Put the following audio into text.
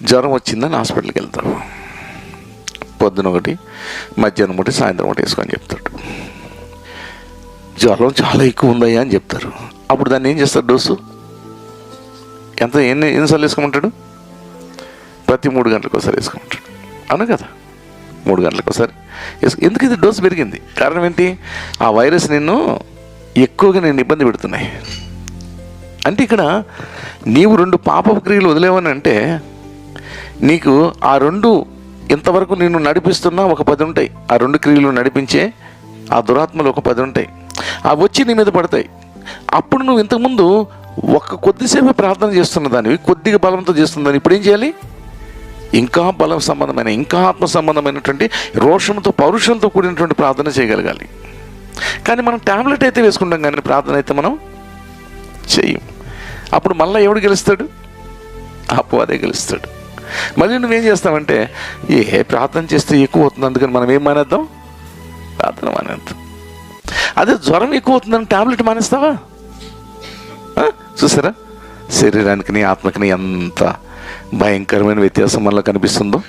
జ్వరం వచ్చిందని హాస్పిటల్కి వెళ్తావు. పొద్దున ఒకటి, మధ్యాహ్నం ఒకటి, సాయంత్రం ఒకటి వేసుకొని చెప్తాడు. జ్వరం చాలా ఎక్కువ ఉందయ్యా అని చెప్తారు. అప్పుడు దాన్ని ఏం చేస్తారు? డోసు ఎన్నిసార్లు వేసుకోమంటాడు? ప్రతి 3 గంటలకు ఒకసారి వేసుకోమంటాడు. అవును కదా, 3 గంటలకు ఒకసారి ఎందుకు ఇది డోసు పెరిగింది? కారణం ఏంటి? ఆ వైరస్ నిన్ను ఎక్కువగా ఇబ్బంది పెడుతున్నాయి. అంటే ఇక్కడ నీవు 2 పాపపు క్రియలు వదిలేవని అంటే నీకు ఆ 2 ఇంతవరకు నిన్ను నడిపిస్తున్నా ఒక 10 ఉంటాయి. ఆ 2 క్రియలు నడిపించే ఆ దురాత్మలు ఒక 10 ఉంటాయి. అవి వచ్చి నీ మీద పడతాయి. అప్పుడు నువ్వు ఇంతకుముందు కొద్దిసేపు ప్రార్థన చేస్తున్న దానివి, కొద్దిగా బలంతో చేస్తున్న ఇప్పుడు ఏం చేయాలి? ఇంకా బలం సంబంధమైన, ఇంకా ఆత్మ సంబంధమైనటువంటి రోషంతో, పౌరుషంతో కూడినటువంటి ప్రార్థన చేయగలగాలి. కానీ మనం ట్యాబ్లెట్ అయితే వేసుకుంటాం, కానీ ప్రార్థన అయితే మనం చెయ్యం. అప్పుడు మళ్ళీ ఎవడు గెలుస్తాడు? అపవాదే గెలుస్తాడు. మళ్ళీ నువ్వేం చేస్తావంటే, ప్రార్థన చేస్తే ఎక్కువ అవుతుంది, అందుకని మనం ఏం మానేద్దాం? ప్రార్థన మానేద్దాం. అదే జ్వరం ఎక్కువ అవుతుందని ట్యాబ్లెట్ మానేస్తావా? చూసారా శరీరానికి నీ ఆత్మకి ఎంత భయంకరమైన వ్యత్యాసం మనలో కనిపిస్తుందో.